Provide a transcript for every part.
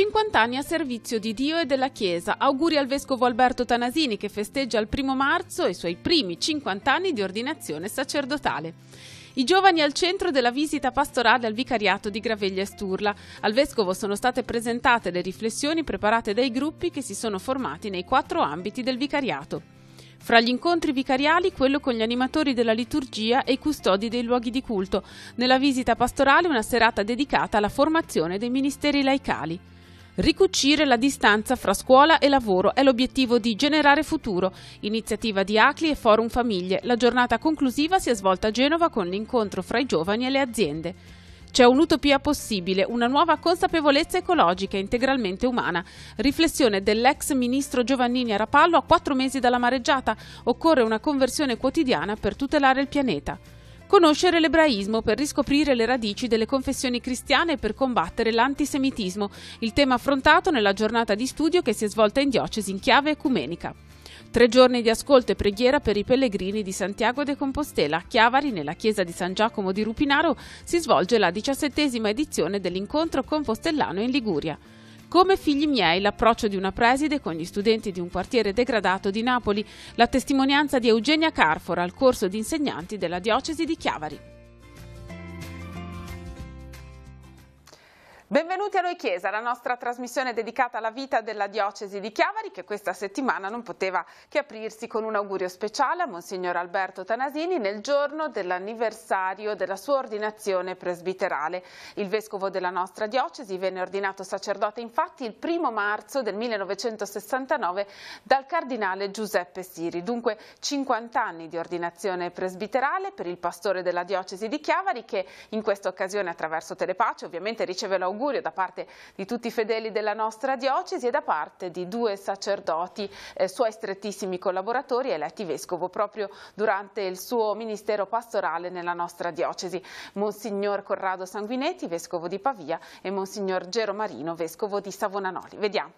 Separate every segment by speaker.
Speaker 1: 50 anni a servizio di Dio e della Chiesa. Auguri al Vescovo Alberto Tanasini, che festeggia il 1° marzo i suoi primi 50 anni di ordinazione sacerdotale. I giovani al centro della visita pastorale al vicariato di Graveglia e Sturla. Al Vescovo sono state presentate le riflessioni preparate dai gruppi che si sono formati nei 4 ambiti del vicariato. Fra gli incontri vicariali, quello con gli animatori della liturgia e i custodi dei luoghi di culto. Nella visita pastorale una serata dedicata alla formazione dei ministeri laicali. Ricucire la distanza fra scuola e lavoro è l'obiettivo di Generare Futuro, iniziativa di ACLI e Forum Famiglie. La giornata conclusiva si è svolta a Genova con l'incontro fra i giovani e le aziende. C'è un'utopia possibile, una nuova consapevolezza ecologica integralmente umana. Riflessione dell'ex ministro Giovannini a Rapallo a 4 mesi dalla mareggiata. Occorre una conversione quotidiana per tutelare il pianeta. Conoscere l'ebraismo per riscoprire le radici delle confessioni cristiane e per combattere l'antisemitismo. Il tema affrontato nella giornata di studio che si è svolta in diocesi in chiave ecumenica. 3 giorni di ascolto e preghiera per i pellegrini di Santiago de Compostela. A Chiavari, nella chiesa di San Giacomo di Rupinaro, si svolge la 17ª edizione dell'incontro compostellano in Liguria. Come figli miei, l'approccio di una preside con gli studenti di un quartiere degradato di Napoli, la testimonianza di Eugenia Carfora al corso di insegnanti della diocesi di Chiavari. Benvenuti a Noi Chiesa, la nostra trasmissione dedicata alla vita della diocesi di Chiavari, che questa settimana non poteva che aprirsi con un augurio speciale a Monsignor Alberto Tanasini nel giorno dell'anniversario della sua ordinazione presbiterale. Il vescovo della nostra diocesi venne ordinato sacerdote infatti il 1° marzo del 1969 dal cardinale Giuseppe Siri. Dunque 50 anni di ordinazione presbiterale per il pastore della diocesi di Chiavari, che in questa occasione attraverso Telepace ovviamente riceve l'augurio da parte di tutti i fedeli della nostra diocesi e da parte di 2 sacerdoti, suoi strettissimi collaboratori, eletti vescovo proprio durante il suo ministero pastorale nella nostra diocesi. Monsignor Corrado Sanguinetti, vescovo di Pavia, e Monsignor Gero Marino, vescovo di Savonanoli. Vediamo.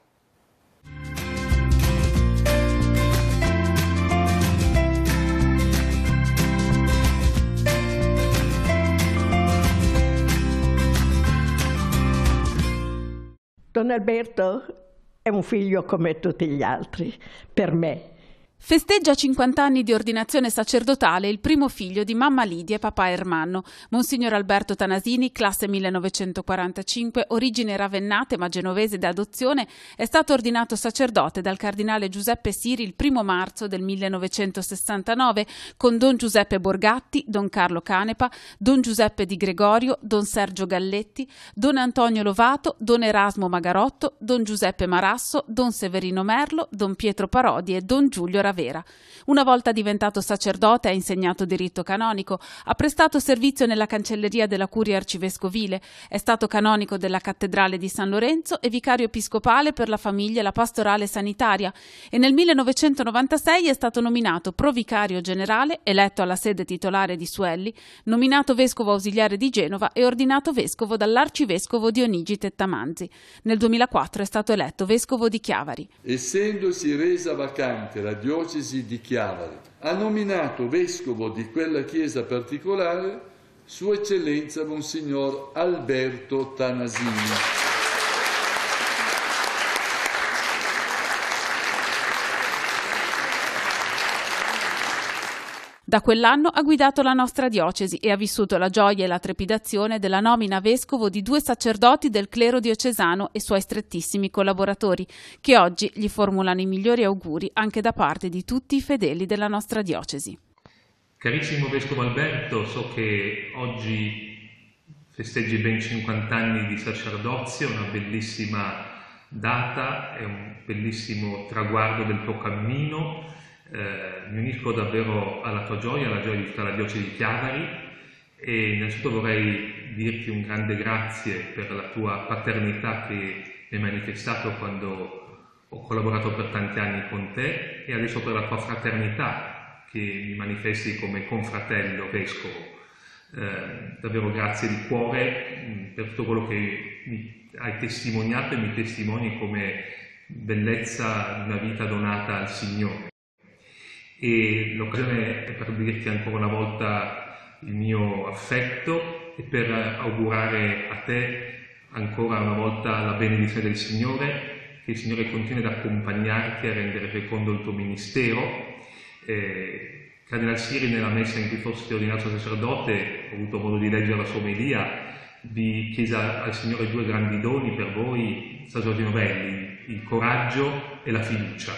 Speaker 2: Don Alberto è un figlio come tutti gli altri, per me.
Speaker 1: Festeggia 50 anni di ordinazione sacerdotale il primo figlio di mamma Lidia e papà Ermanno. Monsignor Alberto Tanasini, classe 1945, origini ravennate ma genovese d'adozione, è stato ordinato sacerdote dal cardinale Giuseppe Siri il 1° marzo del 1969 con Don Giuseppe Borgatti, Don Carlo Canepa, Don Giuseppe Di Gregorio, Don Sergio Galletti, Don Antonio Lovato, Don Erasmo Magarotto, Don Giuseppe Marasso, Don Severino Merlo, Don Pietro Parodi e Don Giulio Ravera. Una volta diventato sacerdote ha insegnato diritto canonico, ha prestato servizio nella cancelleria della curia arcivescovile, è stato canonico della cattedrale di San Lorenzo e vicario episcopale per la famiglia e la pastorale sanitaria e nel 1996 è stato nominato provicario generale, eletto alla sede titolare di Suelli, nominato vescovo ausiliare di Genova e ordinato vescovo dall'arcivescovo Dionigi Tettamanzi. Nel 2004 è stato eletto vescovo di Chiavari.
Speaker 3: Essendosi resa vacante la diocesi di Chiavari, ha nominato vescovo di quella chiesa particolare Sua Eccellenza Monsignor Alberto Tanasini.
Speaker 1: Da quell'anno ha guidato la nostra diocesi e ha vissuto la gioia e la trepidazione della nomina a vescovo di 2 sacerdoti del clero diocesano e suoi strettissimi collaboratori, che oggi gli formulano i migliori auguri anche da parte di tutti i fedeli della nostra diocesi.
Speaker 4: Carissimo vescovo Alberto, so che oggi festeggi ben 50 anni di sacerdozio, una bellissima data, è un bellissimo traguardo del tuo cammino. Mi unisco davvero alla tua gioia, alla gioia di tutta la diocesi di Chiavari e innanzitutto vorrei dirti un grande grazie per la tua paternità che mi hai manifestato quando ho collaborato per tanti anni con te e adesso per la tua fraternità che mi manifesti come confratello vescovo. Davvero grazie di cuore per tutto quello che mi hai testimoniato e mi testimoni come bellezza di una vita donata al Signore. E l'occasione è per dirti ancora una volta il mio affetto e per augurare a te, ancora una volta la benedizione del Signore, che il Signore continui ad accompagnarti a rendere fecondo il tuo ministero. Cardinal Siri, nella messa in cui foste ordinato sacerdote, ho avuto modo di leggere la sua omelia, vi chiese al Signore due grandi doni per voi, sacerdoti novelli, il coraggio e la fiducia.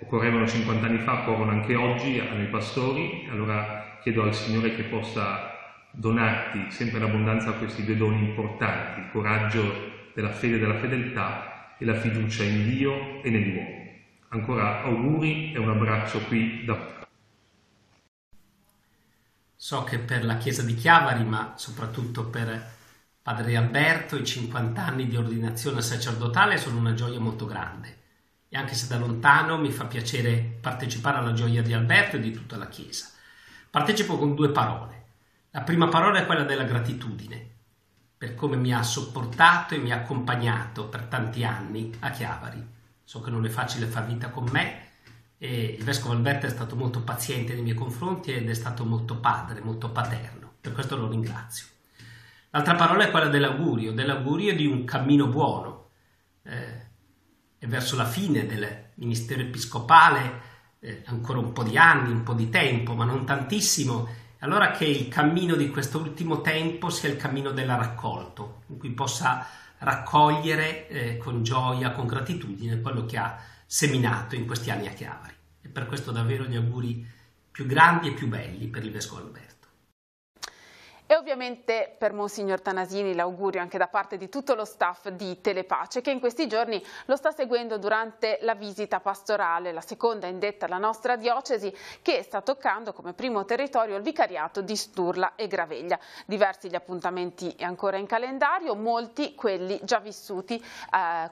Speaker 4: Occorrevano 50 anni fa, occorrono anche oggi a noi pastori, allora chiedo al Signore che possa donarti sempre in abbondanza questi due doni importanti, il coraggio della fede e della fedeltà e la fiducia in Dio e nell'uomo. Ancora auguri e un abbraccio qui da...
Speaker 5: So che per la Chiesa di Chiavari, ma soprattutto per Padre Alberto, i 50 anni di ordinazione sacerdotale sono una gioia molto grande. E anche se da lontano mi fa piacere partecipare alla gioia di Alberto e di tutta la Chiesa. Partecipo con due parole. La prima parola è quella della gratitudine, per come mi ha sopportato e mi ha accompagnato per tanti anni a Chiavari. So che non è facile far vita con me, e il Vescovo Alberto è stato molto paziente nei miei confronti ed è stato molto padre, molto paterno. Per questo lo ringrazio. L'altra parola è quella dell'augurio di un cammino buono. E verso la fine del ministero episcopale, ancora un po' di anni, un po' di tempo, ma non tantissimo, allora che il cammino di questo ultimo tempo sia il cammino della raccolto, in cui possa raccogliere con gioia, con gratitudine quello che ha seminato in questi anni a Chiavari. E per questo davvero gli auguri più grandi e più belli per il Vescovo Alberto.
Speaker 1: E ovviamente per Monsignor Tanasini l'augurio anche da parte di tutto lo staff di Telepace, che in questi giorni lo sta seguendo durante la visita pastorale, la seconda indetta alla nostra diocesi, che sta toccando come primo territorio il vicariato di Sturla e Graveglia. Diversi gli appuntamenti ancora in calendario, molti quelli già vissuti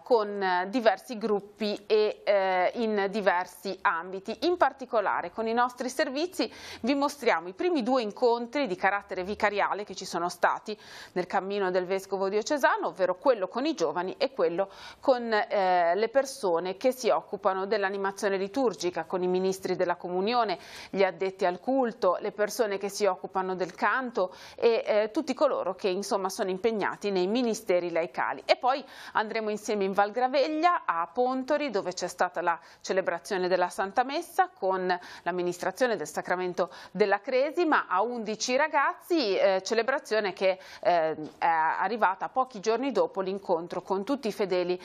Speaker 1: con diversi gruppi e in diversi ambiti. In particolare con i nostri servizi vi mostriamo i primi due incontri di carattere vicariale che ci sono stati nel cammino del Vescovo diocesano, ovvero quello con i giovani e quello con le persone che si occupano dell'animazione liturgica, con i ministri della comunione, gli addetti al culto, le persone che si occupano del canto e tutti coloro che insomma sono impegnati nei ministeri laicali. E poi andremo insieme in Val Graveglia a Pontori, dove c'è stata la celebrazione della Santa Messa con l'amministrazione del Sacramento della Cresima a 11 ragazzi, celebrazione che è arrivata pochi giorni dopo l'incontro con tutti i fedeli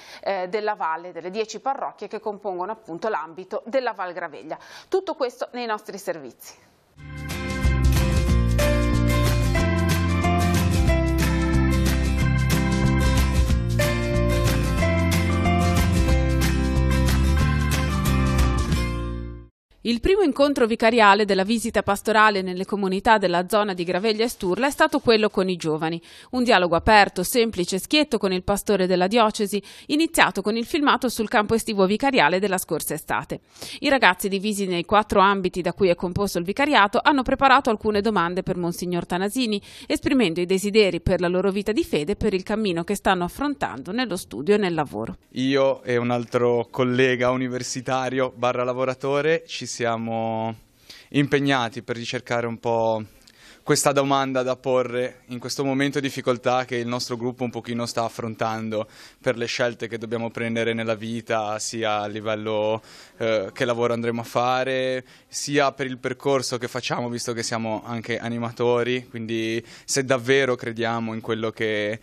Speaker 1: della valle, delle 10 parrocchie che compongono appunto l'ambito della Val Graveglia. Tutto questo nei nostri servizi. Il primo incontro vicariale della visita pastorale nelle comunità della zona di Graveglia e Sturla è stato quello con i giovani. Un dialogo aperto, semplice e schietto con il pastore della diocesi, iniziato con il filmato sul campo estivo vicariale della scorsa estate. I ragazzi, divisi nei 4 ambiti da cui è composto il vicariato, hanno preparato alcune domande per Monsignor Tanasini, esprimendo i desideri per la loro vita di fede e per il cammino che stanno affrontando nello studio e nel lavoro.
Speaker 6: Io e un altro collega universitario / lavoratore ci siamo impegnati per ricercare un po' questa domanda da porre in questo momento di difficoltà che il nostro gruppo un pochino sta affrontando per le scelte che dobbiamo prendere nella vita, sia a livello che lavoro andremo a fare, sia per il percorso che facciamo, visto che siamo anche animatori, quindi se davvero crediamo in quello che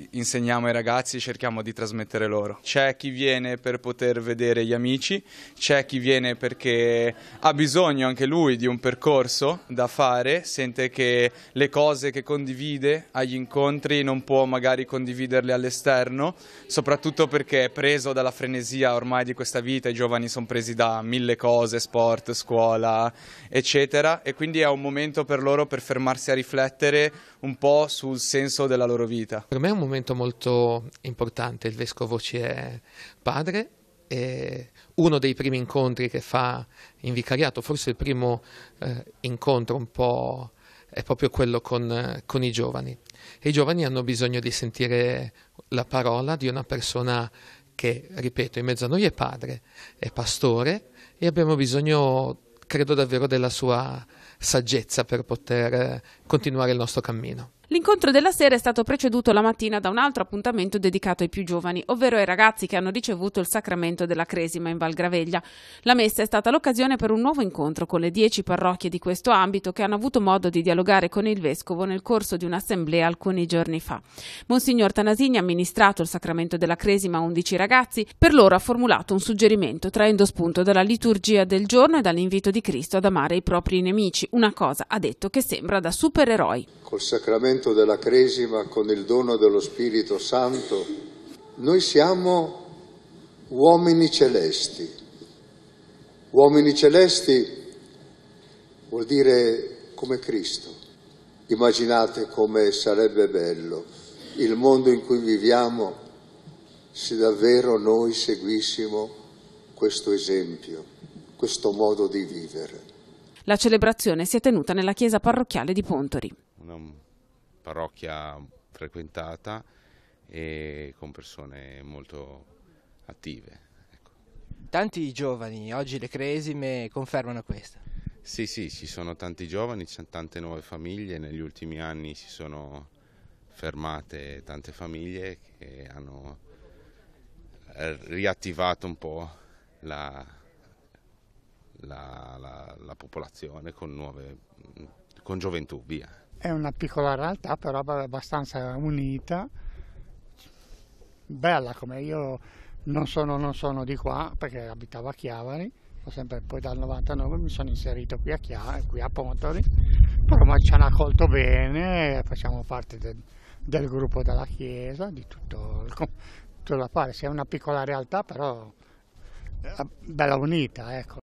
Speaker 6: insegniamo ai ragazzi, cerchiamo di trasmettere loro. C'è chi viene per poter vedere gli amici, c'è chi viene perché ha bisogno anche lui di un percorso da fare, sente che le cose che condivide agli incontri non può magari condividerle all'esterno, soprattutto perché è preso dalla frenesia ormai di questa vita, i giovani sono presi da 1000 cose, sport, scuola, eccetera, e quindi è un momento per loro per fermarsi a riflettere un po' sul senso della loro vita.
Speaker 7: Per me è un momento molto importante, il Vescovo ci è padre e uno dei primi incontri che fa in vicariato, forse il primo incontro un po' è proprio quello con i giovani. E i giovani hanno bisogno di sentire la parola di una persona che, ripeto, in mezzo a noi è padre, è pastore e abbiamo bisogno, credo davvero, della sua saggezza per poter continuare il nostro cammino.
Speaker 1: L'incontro della sera è stato preceduto la mattina da un altro appuntamento dedicato ai più giovani, ovvero ai ragazzi che hanno ricevuto il sacramento della Cresima in Val Graveglia. La messa è stata l'occasione per un nuovo incontro con le 10 parrocchie di questo ambito che hanno avuto modo di dialogare con il Vescovo nel corso di un'assemblea alcuni giorni fa. Monsignor Tanasini ha amministrato il sacramento della Cresima a 11 ragazzi. Per loro ha formulato un suggerimento traendo spunto dalla liturgia del giorno e dall'invito di Cristo ad amare i propri nemici, una cosa, ha detto, che sembra da supereroi.
Speaker 8: Col sacramento della Cresima, con il dono dello Spirito Santo, noi siamo uomini celesti. Uomini celesti vuol dire come Cristo. Immaginate come sarebbe bello il mondo in cui viviamo se davvero noi seguissimo questo esempio, questo modo di vivere.
Speaker 1: La celebrazione si è tenuta nella chiesa parrocchiale di Pontori.
Speaker 9: Una parrocchia frequentata e con persone molto attive. Ecco.
Speaker 10: Tanti giovani, oggi le Cresime confermano questo.
Speaker 9: Sì, ci sono tanti giovani, ci sono tante nuove famiglie, negli ultimi anni si sono fermate tante famiglie che hanno riattivato un po' la popolazione con gioventù, via.
Speaker 11: È una piccola realtà, però abbastanza unita, bella, come io non sono di qua perché abitavo a Chiavari, poi dal 99 mi sono inserito qui a Pontori, però ci hanno accolto bene, facciamo parte del gruppo della chiesa, di tutto da fare. Sia una piccola realtà, però bella unita, ecco.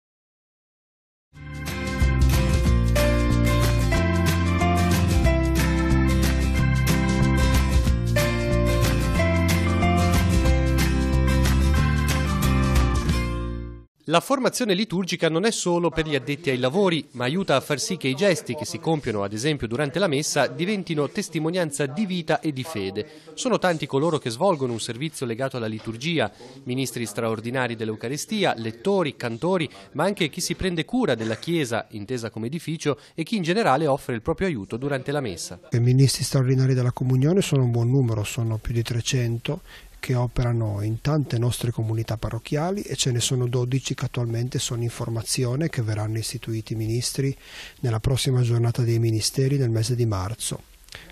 Speaker 12: La formazione liturgica non è solo per gli addetti ai lavori, ma aiuta a far sì che i gesti che si compiono, ad esempio durante la messa, diventino testimonianza di vita e di fede. Sono tanti coloro che svolgono un servizio legato alla liturgia, ministri straordinari dell'Eucaristia, lettori, cantori, ma anche chi si prende cura della Chiesa, intesa come edificio, e chi in generale offre il proprio aiuto durante la messa.
Speaker 13: I ministri straordinari della Comunione sono un buon numero, sono più di 300, che operano in tante nostre comunità parrocchiali e ce ne sono 12 che attualmente sono in formazione, che verranno istituiti ministri nella prossima giornata dei ministeri nel mese di marzo.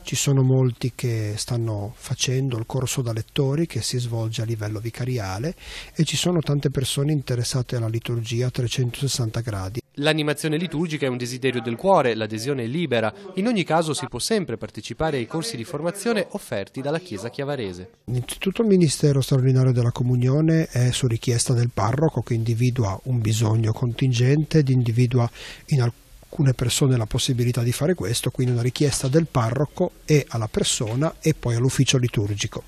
Speaker 13: Ci sono molti che stanno facendo il corso da lettori che si svolge a livello vicariale e ci sono tante persone interessate alla liturgia a 360 gradi.
Speaker 12: L'animazione liturgica è un desiderio del cuore, l'adesione è libera. In ogni caso si può sempre partecipare ai corsi di formazione offerti dalla Chiesa chiavarese.
Speaker 13: Innanzitutto il Ministero straordinario della Comunione è su richiesta del parroco che individua un bisogno contingente ed individua in alcune persone la possibilità di fare questo, quindi una richiesta del parroco e alla persona e poi all'ufficio liturgico.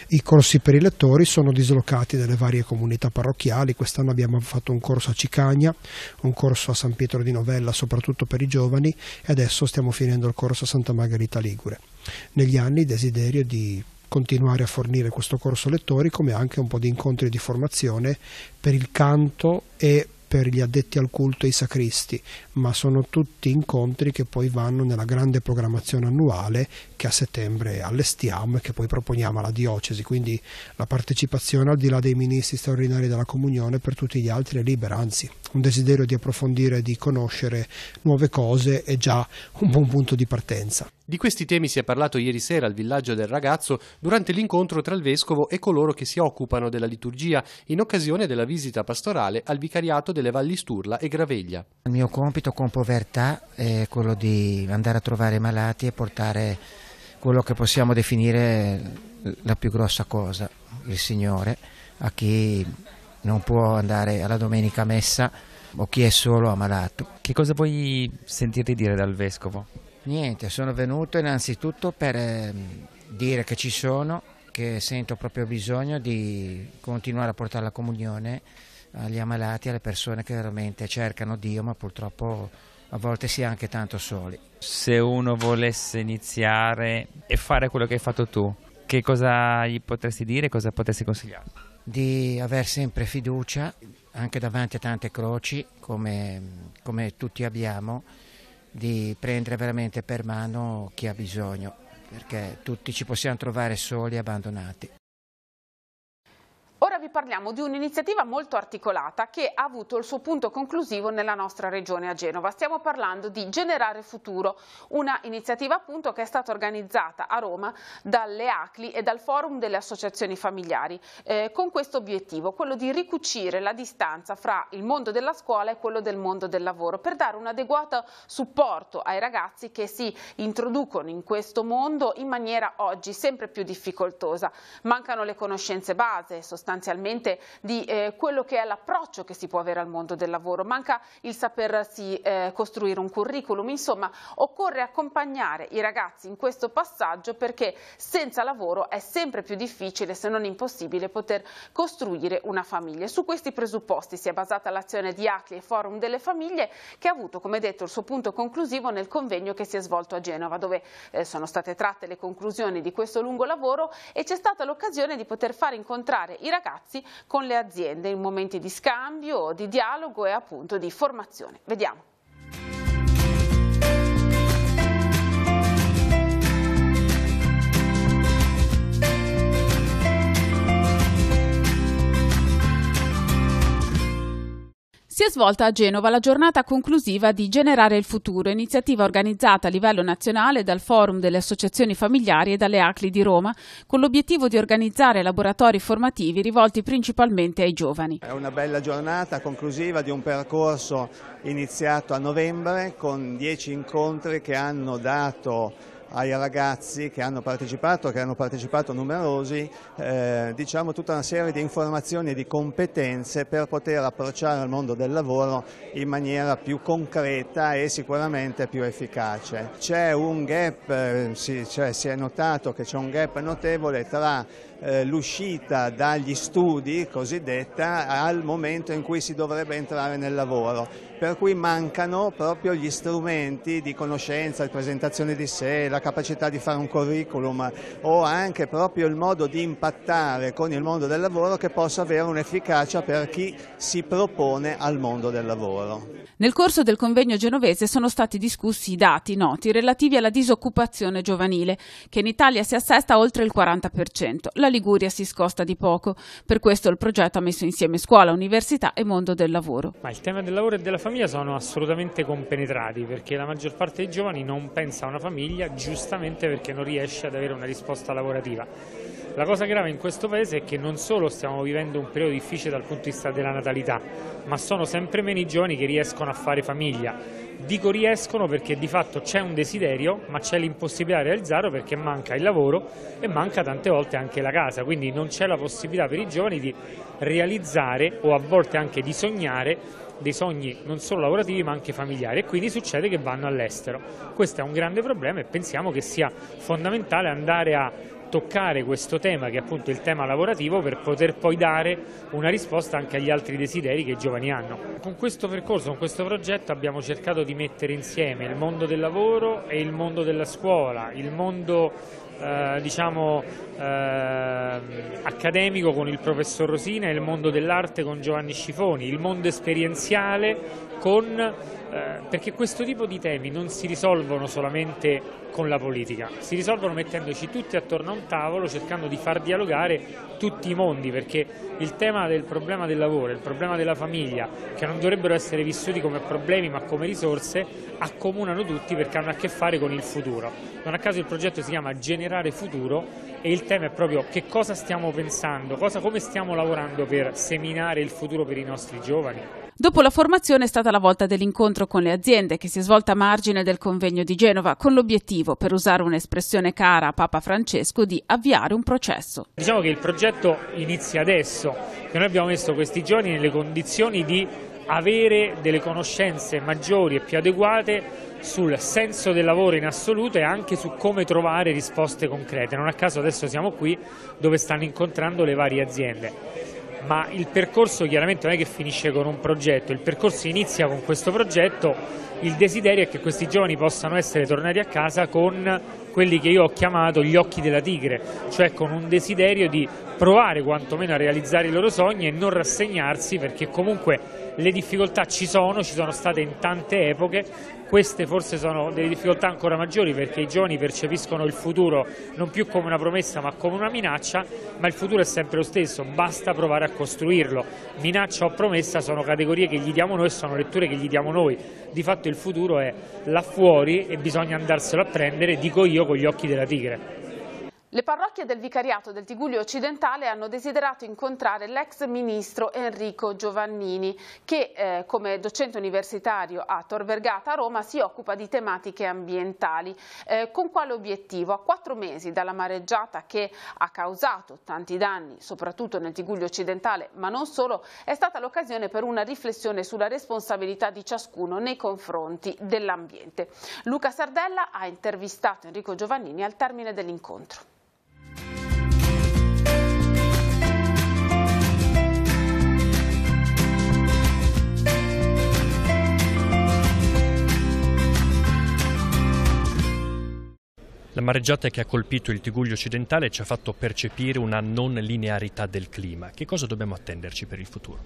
Speaker 13: I corsi per i lettori sono dislocati nelle varie comunità parrocchiali. Quest'anno abbiamo fatto un corso a Cicagna, un corso a San Pietro di Novella soprattutto per i giovani e adesso stiamo finendo il corso a Santa Margherita Ligure. Negli anni desiderio di continuare a fornire questo corso lettori, come anche un po' di incontri di formazione per il canto e per gli addetti al culto e i sacristi, ma sono tutti incontri che poi vanno nella grande programmazione annuale che a settembre allestiamo e che poi proponiamo alla diocesi, quindi la partecipazione al di là dei ministri straordinari della Comunione per tutti gli altri è libera, anzi un desiderio di approfondire e di conoscere nuove cose è già un buon punto di partenza.
Speaker 12: Di questi temi si è parlato ieri sera al Villaggio del Ragazzo durante l'incontro tra il Vescovo e coloro che si occupano della liturgia in occasione della visita pastorale al vicariato delle Valli Sturla e Graveglia.
Speaker 14: Il mio compito con povertà è quello di andare a trovare i malati e portare quello che possiamo definire la più grossa cosa, il Signore, a chi non può andare alla domenica messa o chi è solo ammalato.
Speaker 15: Che cosa vuoi sentirti dire dal Vescovo?
Speaker 14: Niente, sono venuto innanzitutto per dire che ci sono, che sento proprio bisogno di continuare a portare la comunione agli ammalati, alle persone che veramente cercano Dio, ma purtroppo a volte si è anche tanto soli.
Speaker 15: Se uno volesse iniziare e fare quello che hai fatto tu, che cosa gli potresti dire, cosa potresti consigliare?
Speaker 14: Di aver sempre fiducia, anche davanti a tante croci, come tutti abbiamo, di prendere veramente per mano chi ha bisogno perché tutti ci possiamo trovare soli e abbandonati.
Speaker 1: Ora vi parliamo di un'iniziativa molto articolata che ha avuto il suo punto conclusivo nella nostra regione a Genova. Stiamo parlando di Generare Futuro, una iniziativa appunto che è stata organizzata a Roma dalle ACLI e dal Forum delle Associazioni Familiari, con questo obiettivo, quello di ricucire la distanza fra il mondo della scuola e quello del mondo del lavoro, per dare un adeguato supporto ai ragazzi che si introducono in questo mondo in maniera oggi sempre più difficoltosa. Mancano le conoscenze base, sostanzialmente di quello che è l'approccio che si può avere al mondo del lavoro, manca il sapersi costruire un curriculum, insomma occorre accompagnare i ragazzi in questo passaggio, perché senza lavoro è sempre più difficile, se non impossibile, poter costruire una famiglia. Su questi presupposti si è basata l'azione di ACLI e Forum delle Famiglie, che ha avuto, come detto, il suo punto conclusivo nel convegno che si è svolto a Genova, dove sono state tratte le conclusioni di questo lungo lavoro e c'è stata l'occasione di poter far incontrare i ragazzi con le aziende in momenti di scambio, di dialogo e appunto di formazione. Vediamo. Si è svolta a Genova la giornata conclusiva di Generare il Futuro, iniziativa organizzata a livello nazionale dal Forum delle Associazioni Familiari e dalle ACLI di Roma, con l'obiettivo di organizzare laboratori formativi rivolti principalmente ai giovani.
Speaker 16: È una bella giornata conclusiva di un percorso iniziato a novembre con 10 incontri che hanno dato ai ragazzi che hanno partecipato numerosi, diciamo tutta una serie di informazioni e di competenze per poter approcciare al mondo del lavoro in maniera più concreta e sicuramente più efficace. C'è un gap, si è notato che c'è un gap notevole tra l'uscita dagli studi cosiddetta al momento in cui si dovrebbe entrare nel lavoro, per cui mancano proprio gli strumenti di conoscenza, di presentazione di sé, la capacità di fare un curriculum o anche proprio il modo di impattare con il mondo del lavoro che possa avere un'efficacia per chi si propone al mondo del lavoro.
Speaker 1: Nel corso del convegno genovese sono stati discussi i dati noti relativi alla disoccupazione giovanile, che in Italia si assesta a oltre il 40%. La Liguria si scosta di poco. Per questo il progetto ha messo insieme scuola, università e mondo del lavoro.
Speaker 17: Ma il tema del lavoro e della famiglia sono assolutamente compenetrati, perché la maggior parte dei giovani non pensa a una famiglia, giustamente perché non riesce ad avere una risposta lavorativa. La cosa grave in questo paese è che non solo stiamo vivendo un periodo difficile dal punto di vista della natalità, ma sono sempre meno i giovani che riescono a fare famiglia. Dico riescono perché di fatto c'è un desiderio, ma c'è l'impossibilità di realizzarlo perché manca il lavoro e manca tante volte anche la casa, quindi non c'è la possibilità per i giovani di realizzare o a volte anche di sognare dei sogni non solo lavorativi ma anche familiari, e quindi succede che vanno all'estero. Questo è un grande problema e pensiamo che sia fondamentale andare a toccare questo tema, che è appunto il tema lavorativo, per poter poi dare una risposta anche agli altri desideri che i giovani hanno. Con questo percorso, con questo progetto abbiamo cercato di mettere insieme il mondo del lavoro e il mondo della scuola, il mondo accademico con il professor Rosina e il mondo dell'arte con Giovanni Scifoni, il mondo esperienziale perché questo tipo di temi non si risolvono solamente con la politica, si risolvono mettendoci tutti attorno a un tavolo, cercando di far dialogare tutti i mondi, perché il tema del problema del lavoro e il problema della famiglia, che non dovrebbero essere vissuti come problemi ma come risorse, accomunano tutti perché hanno a che fare con il futuro. Non a caso il progetto si chiama Generare Futuro e il tema è proprio che cosa stiamo pensando, come stiamo lavorando per seminare il futuro per i nostri giovani.
Speaker 1: Dopo la formazione è stata la volta dell'incontro con le aziende, che si è svolta a margine del convegno di Genova, con l'obiettivo, per usare un'espressione cara a Papa Francesco, di avviare un processo.
Speaker 17: Diciamo che il progetto inizia adesso, che noi abbiamo messo questi giovani nelle condizioni di avere delle conoscenze maggiori e più adeguate sul senso del lavoro in assoluto e anche su come trovare risposte concrete. Non a caso adesso siamo qui dove stanno incontrando le varie aziende. Ma il percorso chiaramente non è che finisce con un progetto, il percorso inizia con questo progetto, il desiderio è che questi giovani possano essere tornati a casa con quelli che io ho chiamato gli occhi della tigre, cioè con un desiderio di provare quantomeno a realizzare i loro sogni e non rassegnarsi, perché comunque Le difficoltà ci sono state in tante epoche, queste forse sono delle difficoltà ancora maggiori perché i giovani percepiscono il futuro non più come una promessa ma come una minaccia, ma il futuro è sempre lo stesso, basta provare a costruirlo. Minaccia o promessa sono categorie che gli diamo noi, sono letture che gli diamo noi. Di fatto il futuro è là fuori e bisogna andarselo a prendere, dico io, con gli occhi della tigre.
Speaker 1: Le parrocchie del vicariato del Tigullio Occidentale hanno desiderato incontrare l'ex ministro Enrico Giovannini che come docente universitario a Tor Vergata a Roma si occupa di tematiche ambientali. Con quale obiettivo? A 4 mesi dalla mareggiata che ha causato tanti danni, soprattutto nel Tigullio Occidentale, ma non solo, è stata l'occasione per una riflessione sulla responsabilità di ciascuno nei confronti dell'ambiente. Luca Sardella ha intervistato Enrico Giovannini al termine dell'incontro.
Speaker 12: La mareggiata che ha colpito il Tigullio Occidentale ci ha fatto percepire una non linearità del clima. Che cosa dobbiamo attenderci per il futuro?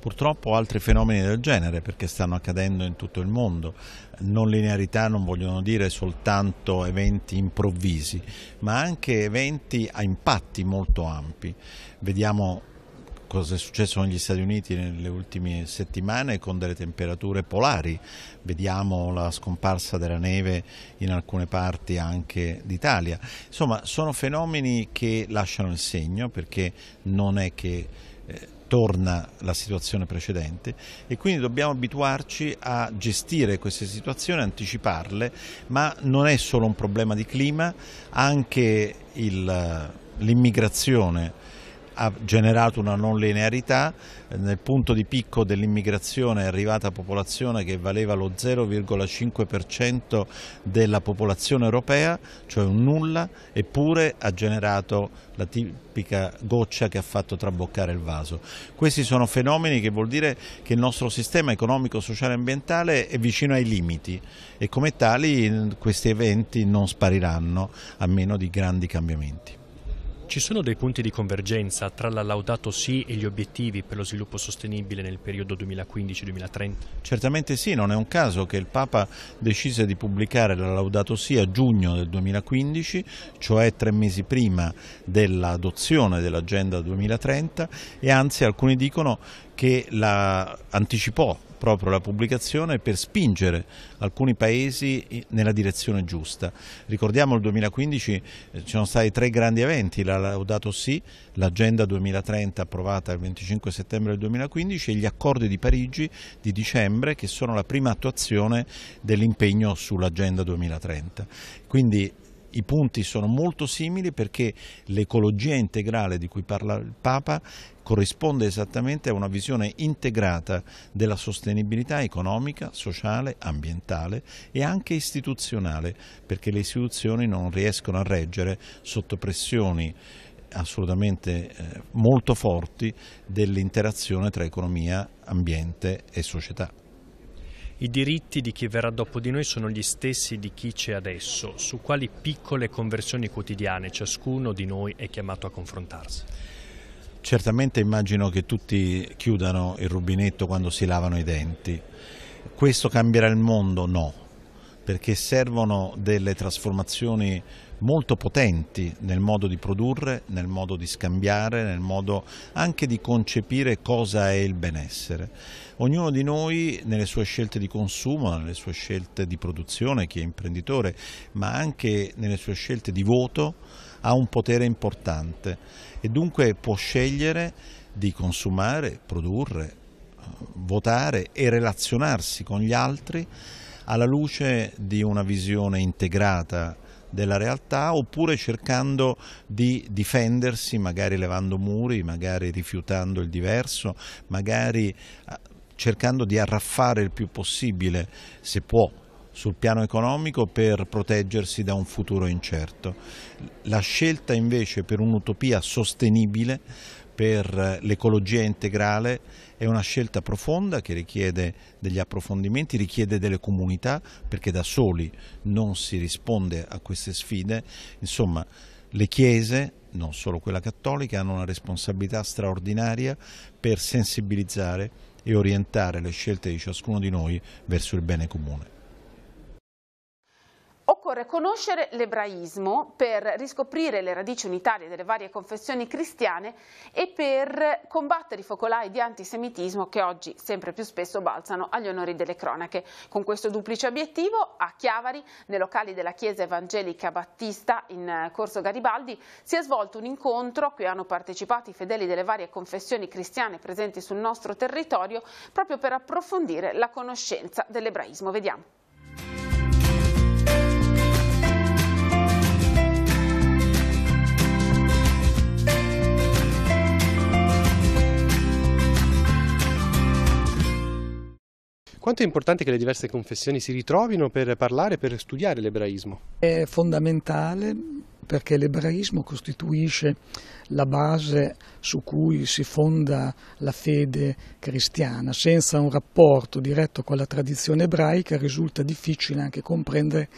Speaker 18: Purtroppo altri fenomeni del genere, perché stanno accadendo in tutto il mondo. Non linearità non vogliono dire soltanto eventi improvvisi, ma anche eventi a impatti molto ampi. Vediamo cosa è successo negli Stati Uniti nelle ultime settimane con delle temperature polari, vediamo la scomparsa della neve in alcune parti anche d'Italia. Insomma, sono fenomeni che lasciano il segno, perché non è che torna la situazione precedente, e quindi dobbiamo abituarci a gestire queste situazioni, anticiparle, ma non è solo un problema di clima, anche l'immigrazione ha generato una non linearità. Nel punto di picco dell'immigrazione è arrivata popolazione che valeva lo 0,5% della popolazione europea, cioè un nulla, eppure ha generato la tipica goccia che ha fatto traboccare il vaso. Questi sono fenomeni che vuol dire che il nostro sistema economico, sociale e ambientale è vicino ai limiti e come tali questi eventi non spariranno a meno di grandi cambiamenti.
Speaker 12: Ci sono dei punti di convergenza tra la Laudato Si e gli obiettivi per lo sviluppo sostenibile nel periodo 2015-2030?
Speaker 18: Certamente sì, non è un caso che il Papa decise di pubblicare la Laudato Si a giugno del 2015, cioè 3 mesi prima dell'adozione dell'Agenda 2030, e anzi alcuni dicono che la anticipò proprio la pubblicazione per spingere alcuni paesi nella direzione giusta. Ricordiamo il 2015 ci sono stati 3 grandi eventi, la Laudato Si, l'Agenda 2030 approvata il 25 settembre del 2015 e gli accordi di Parigi di dicembre, che sono la prima attuazione dell'impegno sull'Agenda 2030. Quindi i punti sono molto simili, perché l'ecologia integrale di cui parla il Papa corrisponde esattamente a una visione integrata della sostenibilità economica, sociale, ambientale e anche istituzionale, perché le istituzioni non riescono a reggere sotto pressioni assolutamente molto forti dell'interazione tra economia, ambiente e società.
Speaker 12: I diritti di chi verrà dopo di noi sono gli stessi di chi c'è adesso. Su quali piccole conversioni quotidiane ciascuno di noi è chiamato a confrontarsi?
Speaker 18: Certamente immagino che tutti chiudano il rubinetto quando si lavano i denti. Questo cambierà il mondo? No, perché servono delle trasformazioni molto potenti nel modo di produrre, nel modo di scambiare, nel modo anche di concepire cosa è il benessere. Ognuno di noi nelle sue scelte di consumo, nelle sue scelte di produzione, chi è imprenditore, ma anche nelle sue scelte di voto, ha un potere importante e dunque può scegliere di consumare, produrre, votare e relazionarsi con gli altri alla luce di una visione integrata della realtà, oppure cercando di difendersi, magari levando muri, magari rifiutando il diverso, magari cercando di arraffare il più possibile, se può, sul piano economico per proteggersi da un futuro incerto. La scelta invece per un'utopia sostenibile, per l'ecologia integrale, è una scelta profonda che richiede degli approfondimenti, richiede delle comunità, perché da soli non si risponde a queste sfide. Insomma, le chiese, non solo quella cattolica, hanno una responsabilità straordinaria per sensibilizzare e orientare le scelte di ciascuno di noi verso il bene comune.
Speaker 1: Occorre conoscere l'ebraismo per riscoprire le radici unitarie delle varie confessioni cristiane e per combattere i focolai di antisemitismo che oggi sempre più spesso balzano agli onori delle cronache. Con questo duplice obiettivo, a Chiavari, nei locali della Chiesa Evangelica Battista in Corso Garibaldi, si è svolto un incontro a cui hanno partecipato i fedeli delle varie confessioni cristiane presenti sul nostro territorio proprio per approfondire la conoscenza dell'ebraismo. Vediamo.
Speaker 12: Quanto è importante che le diverse confessioni si ritrovino per parlare, per studiare l'ebraismo?
Speaker 19: È fondamentale perché l'ebraismo costituisce la base su cui si fonda la fede cristiana. Senza un rapporto diretto con la tradizione ebraica risulta difficile anche comprendere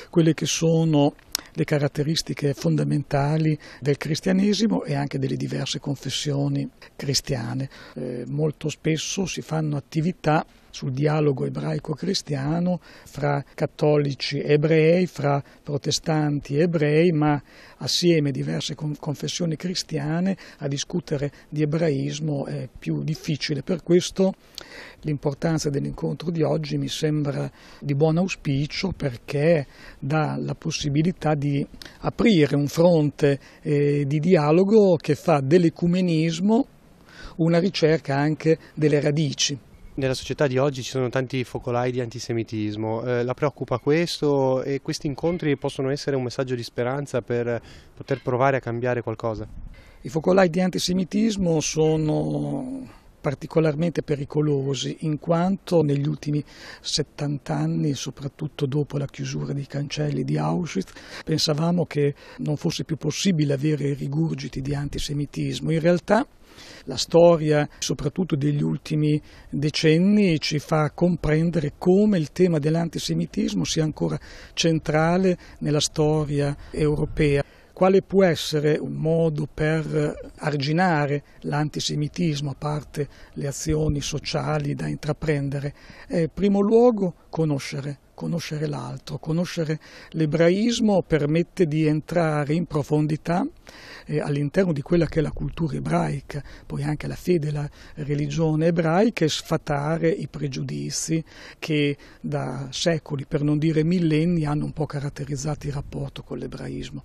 Speaker 19: quelle che sono le caratteristiche fondamentali del cristianesimo e anche delle diverse confessioni cristiane. Molto spesso si fanno attività sul dialogo ebraico-cristiano fra cattolici e ebrei, fra protestanti e ebrei, ma assieme diverse confessioni cristiane a discutere di ebraismo è più difficile. Per questo l'importanza dell'incontro di oggi mi sembra di buon auspicio, perché dà la possibilità di aprire un fronte di dialogo che fa dell'ecumenismo una ricerca anche delle radici.
Speaker 12: Nella società di oggi ci sono tanti focolai di antisemitismo, la preoccupa questo e questi incontri possono essere un messaggio di speranza per poter provare a cambiare qualcosa?
Speaker 19: I focolai di antisemitismo sono particolarmente pericolosi in quanto negli ultimi 70 anni, soprattutto dopo la chiusura dei cancelli di Auschwitz, pensavamo che non fosse più possibile avere rigurgiti di antisemitismo. In realtà la storia, soprattutto degli ultimi decenni, ci fa comprendere come il tema dell'antisemitismo sia ancora centrale nella storia europea. Quale può essere un modo per arginare l'antisemitismo, a parte le azioni sociali da intraprendere? In primo luogo conoscere l'altro, conoscere l'ebraismo permette di entrare in profondità all'interno di quella che è la cultura ebraica, poi anche la fede e la religione ebraica, e sfatare i pregiudizi che da secoli, per non dire millenni, hanno un po' caratterizzato il rapporto con l'ebraismo.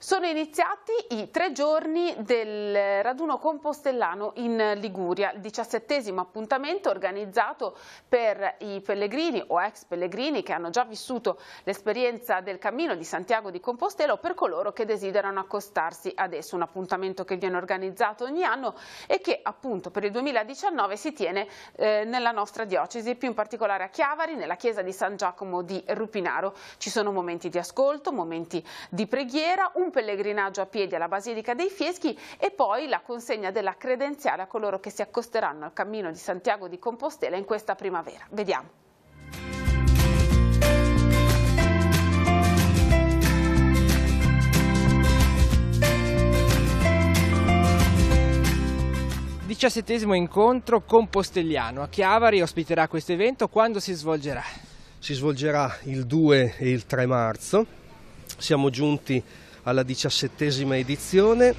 Speaker 1: Sono iniziati i 3 giorni del raduno compostellano in Liguria, il 17° appuntamento organizzato per i pellegrini o ex pellegrini che hanno già vissuto l'esperienza del cammino di Santiago di Compostela o per coloro che desiderano accostarsi ad esso. Un appuntamento che viene organizzato ogni anno e che appunto per il 2019 si tiene nella nostra diocesi, più in particolare a Chiavari, nella chiesa di San Giacomo di Rupinaro. Ci sono momenti di ascolto, momenti di preghiera, un pellegrinaggio a piedi alla Basilica dei Fieschi e poi la consegna della credenziale a coloro che si accosteranno al cammino di Santiago di Compostela in questa primavera. Vediamo.
Speaker 10: XVII incontro compostelliano a Chiavari ospiterà questo evento. Quando si svolgerà?
Speaker 20: Si svolgerà il 2 e il 3 marzo. Siamo giunti alla 17ª edizione.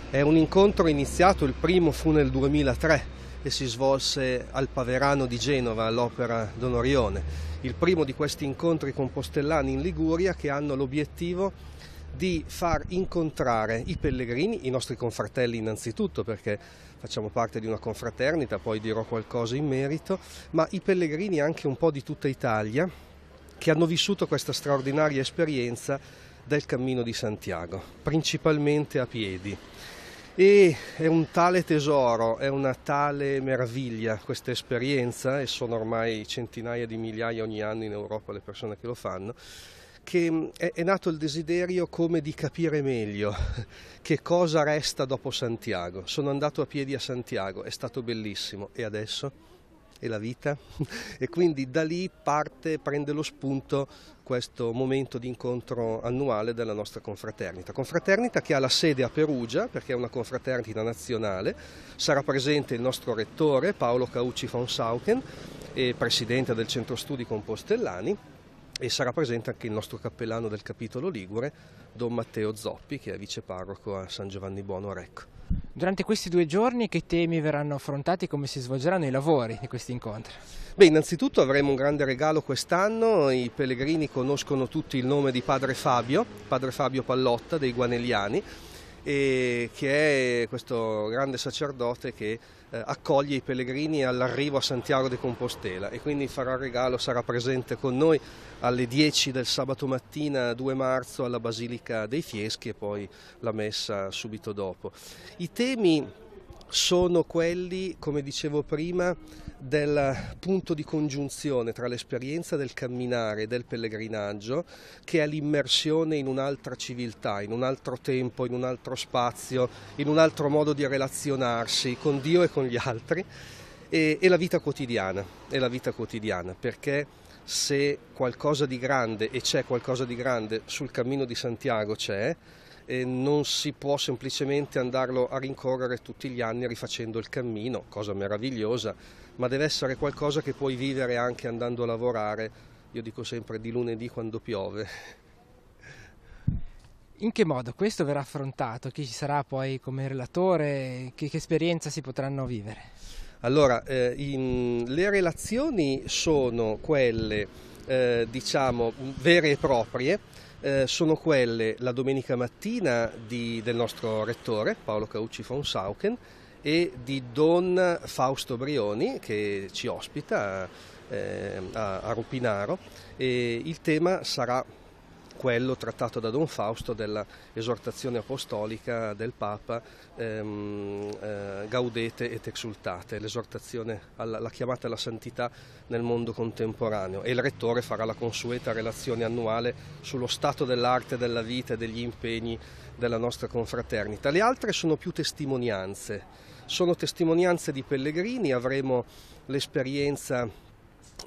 Speaker 20: È un incontro iniziato, il primo fu nel 2003 e si svolse al Paverano di Genova all'Opera Donorione. Il primo di questi incontri compostellani in Liguria che hanno l'obiettivo di far incontrare i pellegrini, i nostri confratelli innanzitutto, perché facciamo parte di una confraternita, poi dirò qualcosa in merito, ma i pellegrini anche un po' di tutta Italia che hanno vissuto questa straordinaria esperienza del Cammino di Santiago, principalmente a piedi. E è un tale tesoro, è una tale meraviglia questa esperienza, e sono ormai centinaia di migliaia ogni anno in Europa le persone che lo fanno, che è nato il desiderio come di capire meglio che cosa resta dopo Santiago. Sono andato a piedi a Santiago, è stato bellissimo, e adesso? e la vita e quindi da lì prende lo spunto questo momento di incontro annuale della nostra confraternita che ha la sede a Perugia perché è una confraternita nazionale. Sarà presente il nostro rettore Paolo Caucci von Sauken, presidente del Centro Studi Compostellani, e sarà presente anche il nostro cappellano del capitolo Ligure, Don Matteo Zoppi, che è viceparroco a San Giovanni Buono a Recco.
Speaker 10: Durante questi 2 giorni che temi verranno affrontati e come si svolgeranno i lavori di questi incontri?
Speaker 20: Beh, innanzitutto avremo un grande regalo quest'anno. I pellegrini conoscono tutti il nome di Padre Fabio Pallotta dei Guaneliani, che è questo grande sacerdote che accoglie i pellegrini all'arrivo a Santiago de Compostela e quindi farà il regalo, sarà presente con noi alle 10 del sabato mattina 2 marzo alla Basilica dei Fieschi e poi la messa subito dopo. I temi sono quelli, come dicevo prima, del punto di congiunzione tra l'esperienza del camminare e del pellegrinaggio, che è l'immersione in un'altra civiltà, in un altro tempo, in un altro spazio, in un altro modo di relazionarsi con Dio e con gli altri, e la vita quotidiana, perché se qualcosa di grande, e c'è qualcosa di grande sul cammino di Santiago c'è, e non si può semplicemente andarlo a rincorrere tutti gli anni rifacendo il cammino, cosa meravigliosa, ma deve essere qualcosa che puoi vivere anche andando a lavorare, io dico sempre di lunedì quando piove.
Speaker 10: In che modo questo verrà affrontato? Chi ci sarà poi come relatore? Che esperienza si potranno vivere?
Speaker 20: Allora, le relazioni sono quelle, diciamo, vere e proprie. Sono quelle la domenica mattina del nostro rettore Paolo Caucci von Sauken e di Don Fausto Brioni che ci ospita a Rupinaro, e il tema sarà quello trattato da Don Fausto della esortazione apostolica del Papa Gaudete et exultate, l'esortazione, la chiamata alla santità nel mondo contemporaneo, e il rettore farà la consueta relazione annuale sullo stato dell'arte, della vita e degli impegni della nostra confraternita. Le altre sono più testimonianze di pellegrini. Avremo l'esperienza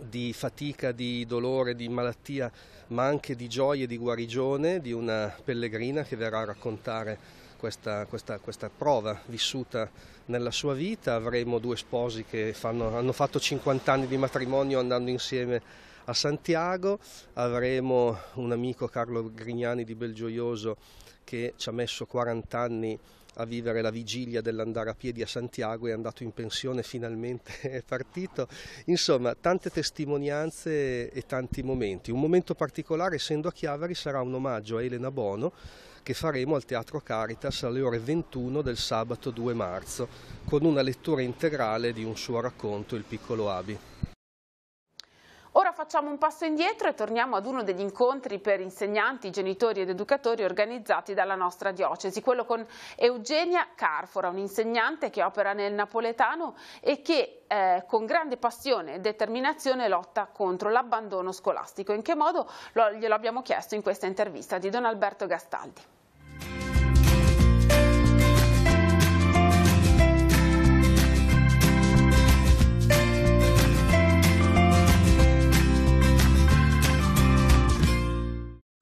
Speaker 20: di fatica, di dolore, di malattia, ma anche di gioia e di guarigione di una pellegrina che verrà a raccontare questa prova vissuta nella sua vita. Avremo 2 sposi che hanno fatto 50 anni di matrimonio andando insieme a Santiago. Avremo un amico, Carlo Grignani di Belgioioso, che ci ha messo 40 anni a vivere la vigilia dell'andare a piedi a Santiago, è andato in pensione, finalmente è partito. Insomma, tante testimonianze e tanti momenti. Un momento particolare, essendo a Chiavari, sarà un omaggio a Elena Bono che faremo al Teatro Caritas alle ore 21 del sabato 2 marzo con una lettura integrale di un suo racconto, Il piccolo Abi.
Speaker 1: Ora facciamo un passo indietro e torniamo ad uno degli incontri per insegnanti, genitori ed educatori organizzati dalla nostra diocesi, quello con Eugenia Carfora, un'insegnante che opera nel napoletano e che con grande passione e determinazione lotta contro l'abbandono scolastico. In che modo? Glielo abbiamo chiesto in questa intervista di Don Alberto Gastaldi.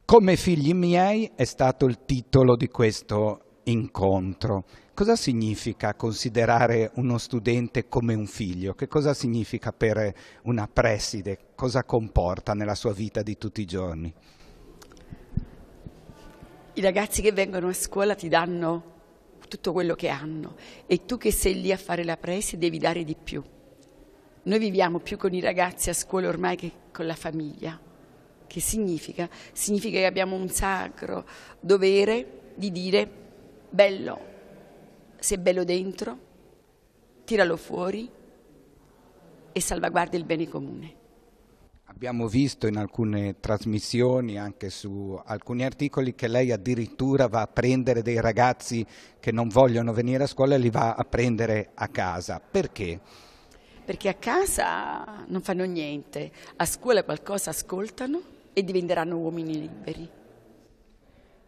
Speaker 21: Come figli miei è stato il titolo di questo incontro. Cosa significa considerare uno studente come un figlio? Che cosa significa per una preside? Cosa comporta nella sua vita di tutti i giorni?
Speaker 22: I ragazzi che vengono a scuola ti danno tutto quello che hanno e tu che sei lì a fare la preside devi dare di più. Noi viviamo più con i ragazzi a scuola ormai che con la famiglia. Che significa? Significa che abbiamo un sacro dovere di dire: bello, sei bello dentro, tiralo fuori e salvaguarda il bene comune.
Speaker 21: Abbiamo visto in alcune trasmissioni, anche su alcuni articoli, che lei addirittura va a prendere dei ragazzi che non vogliono venire a scuola e li va a prendere a casa. Perché?
Speaker 22: Perché a casa non fanno niente, a scuola qualcosa ascoltano e diventeranno uomini liberi.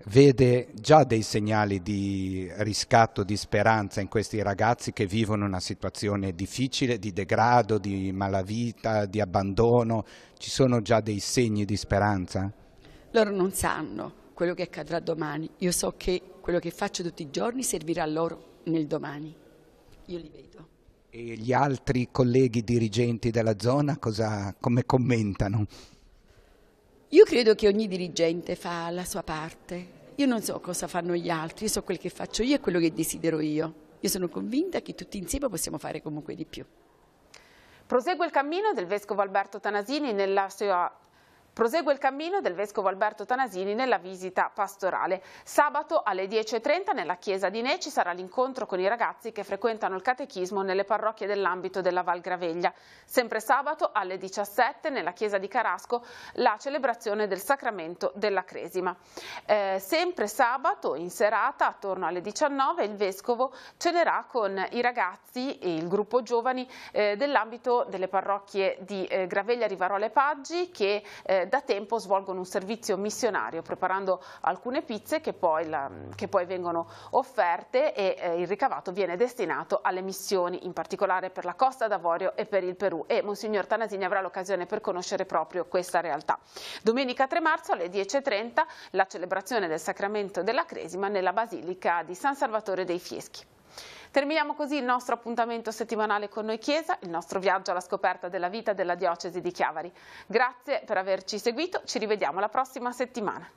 Speaker 21: vede già dei segnali di riscatto, di speranza in questi ragazzi che vivono una situazione difficile, di degrado, di malavita, di abbandono? Ci sono già dei segni di speranza?
Speaker 22: Loro non sanno quello che accadrà domani. Io so che quello che faccio tutti i giorni servirà loro nel domani. Io li vedo.
Speaker 21: E gli altri colleghi dirigenti della zona come commentano?
Speaker 22: Io credo che ogni dirigente fa la sua parte. Io non so cosa fanno gli altri, io so quel che faccio io e quello che desidero io. Io sono convinta che tutti insieme possiamo fare comunque di più.
Speaker 1: Prosegue il cammino del Vescovo Alberto Tanasini nella visita pastorale. Sabato alle 10:30 nella chiesa di Ne ci sarà l'incontro con i ragazzi che frequentano il catechismo nelle parrocchie dell'ambito della Val Graveglia. Sempre sabato alle 17 nella chiesa di Carasco la celebrazione del sacramento della Cresima. Sempre sabato in serata attorno alle 19 il Vescovo cenerà con i ragazzi e il gruppo giovani dell'ambito delle parrocchie di Graveglia, Rivarola e Paggi che da tempo svolgono un servizio missionario preparando alcune pizze che poi vengono offerte e il ricavato viene destinato alle missioni, in particolare per la Costa d'Avorio e per il Perù, e Monsignor Tanasini avrà l'occasione per conoscere proprio questa realtà. Domenica 3 marzo alle 10:30 la celebrazione del Sacramento della Cresima nella Basilica di San Salvatore dei Fieschi. Terminiamo così il nostro appuntamento settimanale con Noi Chiesa, il nostro viaggio alla scoperta della vita della diocesi di Chiavari. Grazie per averci seguito, ci rivediamo la prossima settimana.